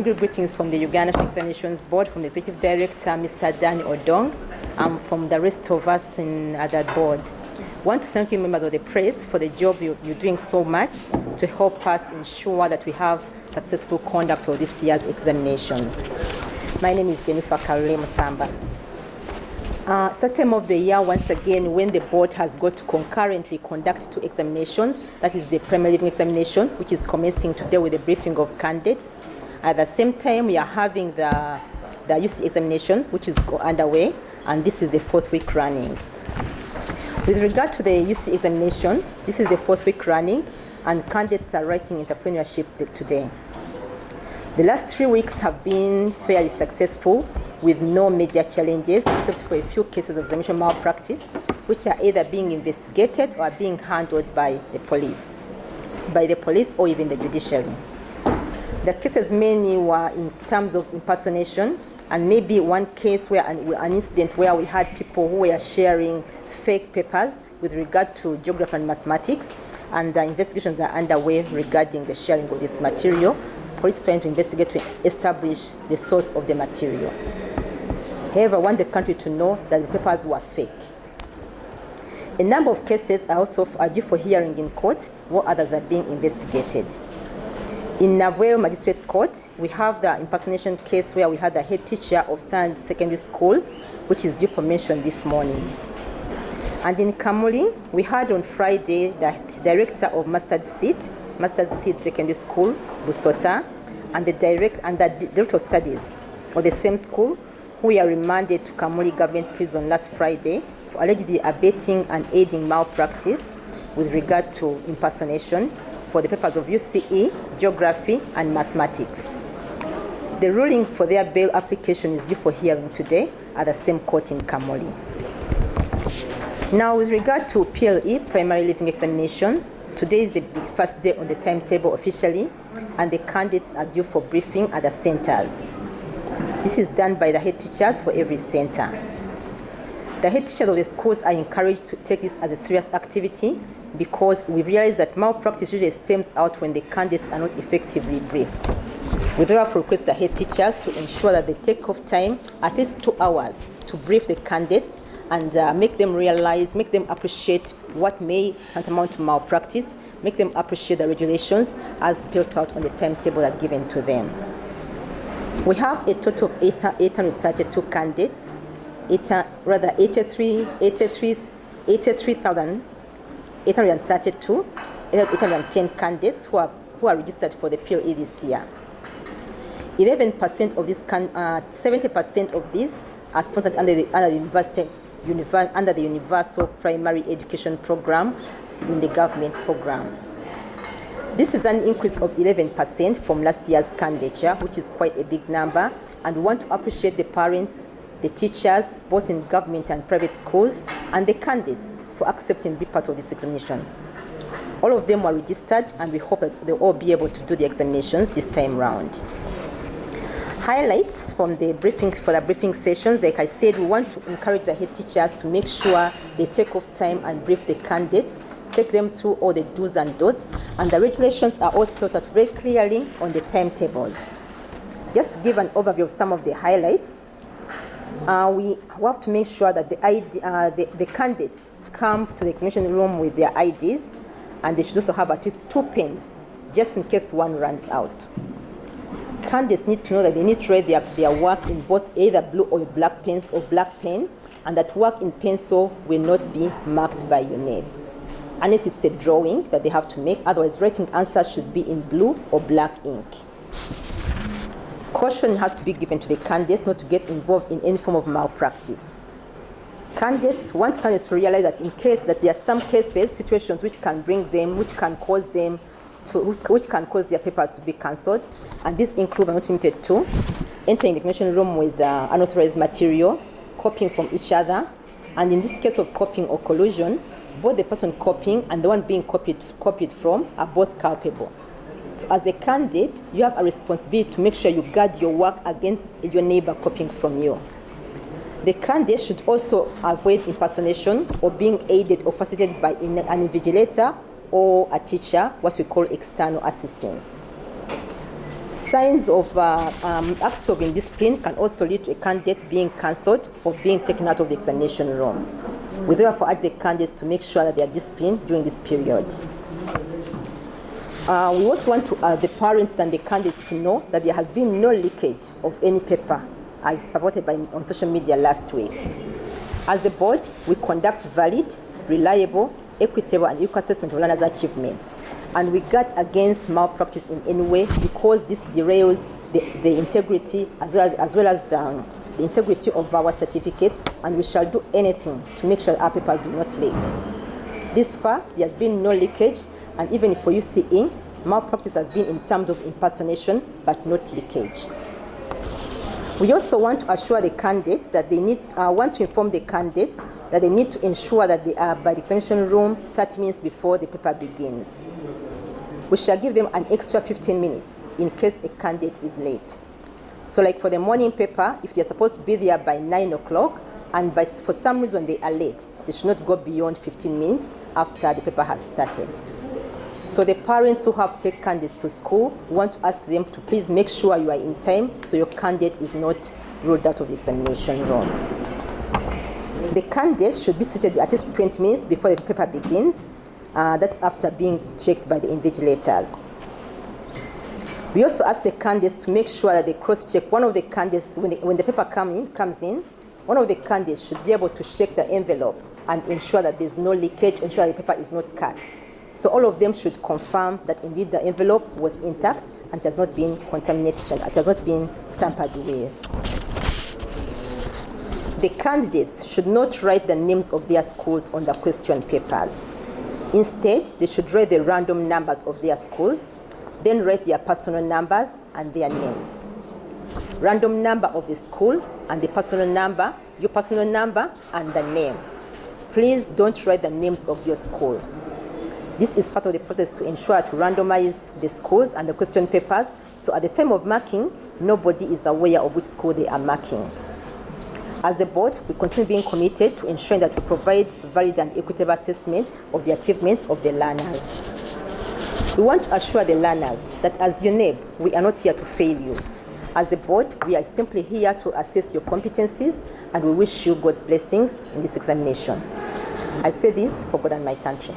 Greetings from the Uganda National Examinations Board, from the Executive Director, Mr. Danny Odong, and from the rest of us in that board. I want to thank you, members of the press, for the job you're doing so much to help us ensure that we have successful conduct of this year's examinations. My name is Jennifer Kalule Musamba. Certain of the year, once again, when the board has got to concurrently conduct two examinations, that is the primary leaving examination, which is commencing today with the briefing of candidates. At the same time, we are having the UC examination, which is underway, and this is the 4th week running. With regard to the UC examination, this is the 4th week running, and candidates are writing entrepreneurship today. The last 3 weeks have been fairly successful, with no major challenges, except for a few cases of examination malpractice, which are either being investigated or being handled by the police or even the judiciary. The cases mainly were in terms of impersonation, and maybe one case where an incident where we had people who were sharing fake papers with regard to geography and mathematics, and the investigations are underway regarding the sharing of this material. Police trying to investigate to establish the source of the material. However, I want the country to know that the papers were fake. A number of cases are due for hearing in court, while others are being investigated. In Navale Magistrates Court, we have the impersonation case where we had the head teacher of Standard Secondary School, which is due for mention this morning. And in Kalule, we had on Friday the director of Mustard Seed Secondary School, Busota, and the director of studies of the same school, who were remanded to Kalule Government Prison last Friday for allegedly abetting and aiding malpractice with regard to impersonation for the papers of UCE, Geography, and Mathematics. The ruling for their bail application is due for hearing today at the same court in Kalule. Now, with regard to PLE, Primary Leaving Examination, today is the first day on the timetable officially, and the candidates are due for briefing at the centers. This is done by the head teachers for every center. The head teachers of the schools are encouraged to take this as a serious activity, because we realize that malpractice usually stems out when the candidates are not effectively briefed. We therefore request the head teachers to ensure that they take off time, at least 2 hours, to brief the candidates and make them realize, make them appreciate what may tantamount to malpractice, make them appreciate the regulations as spelled out on the timetable that are given to them. We have a total of 832 candidates, 810 candidates who are registered for the PLE this year. 70% of these are sponsored under the Universal Primary Education Program in the government program. This is an increase of 11% from last year's candidature, which is quite a big number, and we want to appreciate the parents, the teachers, both in government and private schools, and the candidates for accepting to be part of this examination. All of them were registered, and we hope that they'll all be able to do the examinations this time round. Highlights from the briefing sessions, like I said, we want to encourage the head teachers to make sure they take off time and brief the candidates, take them through all the do's and don'ts, and the regulations are all spelled out very clearly on the timetables. Just to give an overview of some of the highlights, we have to make sure that the candidates come to the examination room with their IDs, and they should also have at least 2 pens, just in case one runs out. Candidates need to know that they need to write their work in both either blue or black pens or black pen, and that work in pencil will not be marked by Uneb, unless it's a drawing that they have to make. Otherwise, writing answers should be in blue or black ink. Caution has to be given to the candidates not to get involved in any form of malpractice. Once candidates realize that in case that there are some situations which can cause their papers to be cancelled, and this includes but not limited to entering the examination room with unauthorized material, copying from each other, and in this case of copying or collusion, both the person copying and the one being copied from are both culpable. So as a candidate, you have a responsibility to make sure you guard your work against your neighbor copying from you. The candidate should also avoid impersonation or being aided or facilitated by an invigilator or a teacher, what we call external assistance. Signs of acts of indiscipline can also lead to a candidate being cancelled or being taken out of the examination room. We therefore urge the candidates to make sure that they are disciplined during this period. We also want the parents and the candidates to know that there has been no leakage of any paper as reported on social media last week. As a board, we conduct valid, reliable, equitable, and equal assessment of learners' achievements. And we guard against malpractice in any way because this derails the integrity as well as the integrity of our certificates, and we shall do anything to make sure our papers do not leak. This far, there has been no leakage, and even for UCE, malpractice has been in terms of impersonation, but not leakage. We also want to assure the candidates that they want to inform the candidates that they need to ensure that they are by the examination room 30 minutes before the paper begins. We shall give them an extra 15 minutes in case a candidate is late. So like for the morning paper, if they're supposed to be there by 9 o'clock and for some reason they are late, they should not go beyond 15 minutes after the paper has started. So the parents who have taken candidates to school want to ask them to please make sure you are in time so your candidate is not ruled out of the examination room. The candidates should be seated at least 20 minutes before the paper begins. That's after being checked by the invigilators. We also ask the candidates to make sure that they cross-check one of the candidates when the paper comes in. One of the candidates should be able to check the envelope and ensure that there's no leakage, ensure that the paper is not cut. So all of them should confirm that indeed the envelope was intact and has not been contaminated, and it has not been tampered with. The candidates should not write the names of their schools on the question papers. Instead, they should write the random numbers of their schools, then write their personal numbers and their names. Random number of the school and the personal number, your personal number and the name. Please don't write the names of your school. This is part of the process to ensure to randomize the schools and the question papers, so at the time of marking, nobody is aware of which school they are marking. As a board, we continue being committed to ensuring that we provide valid and equitable assessment of the achievements of the learners. We want to assure the learners that as Uneb, we are not here to fail you. As a board, we are simply here to assess your competencies, and we wish you God's blessings in this examination. I say this for God and my country.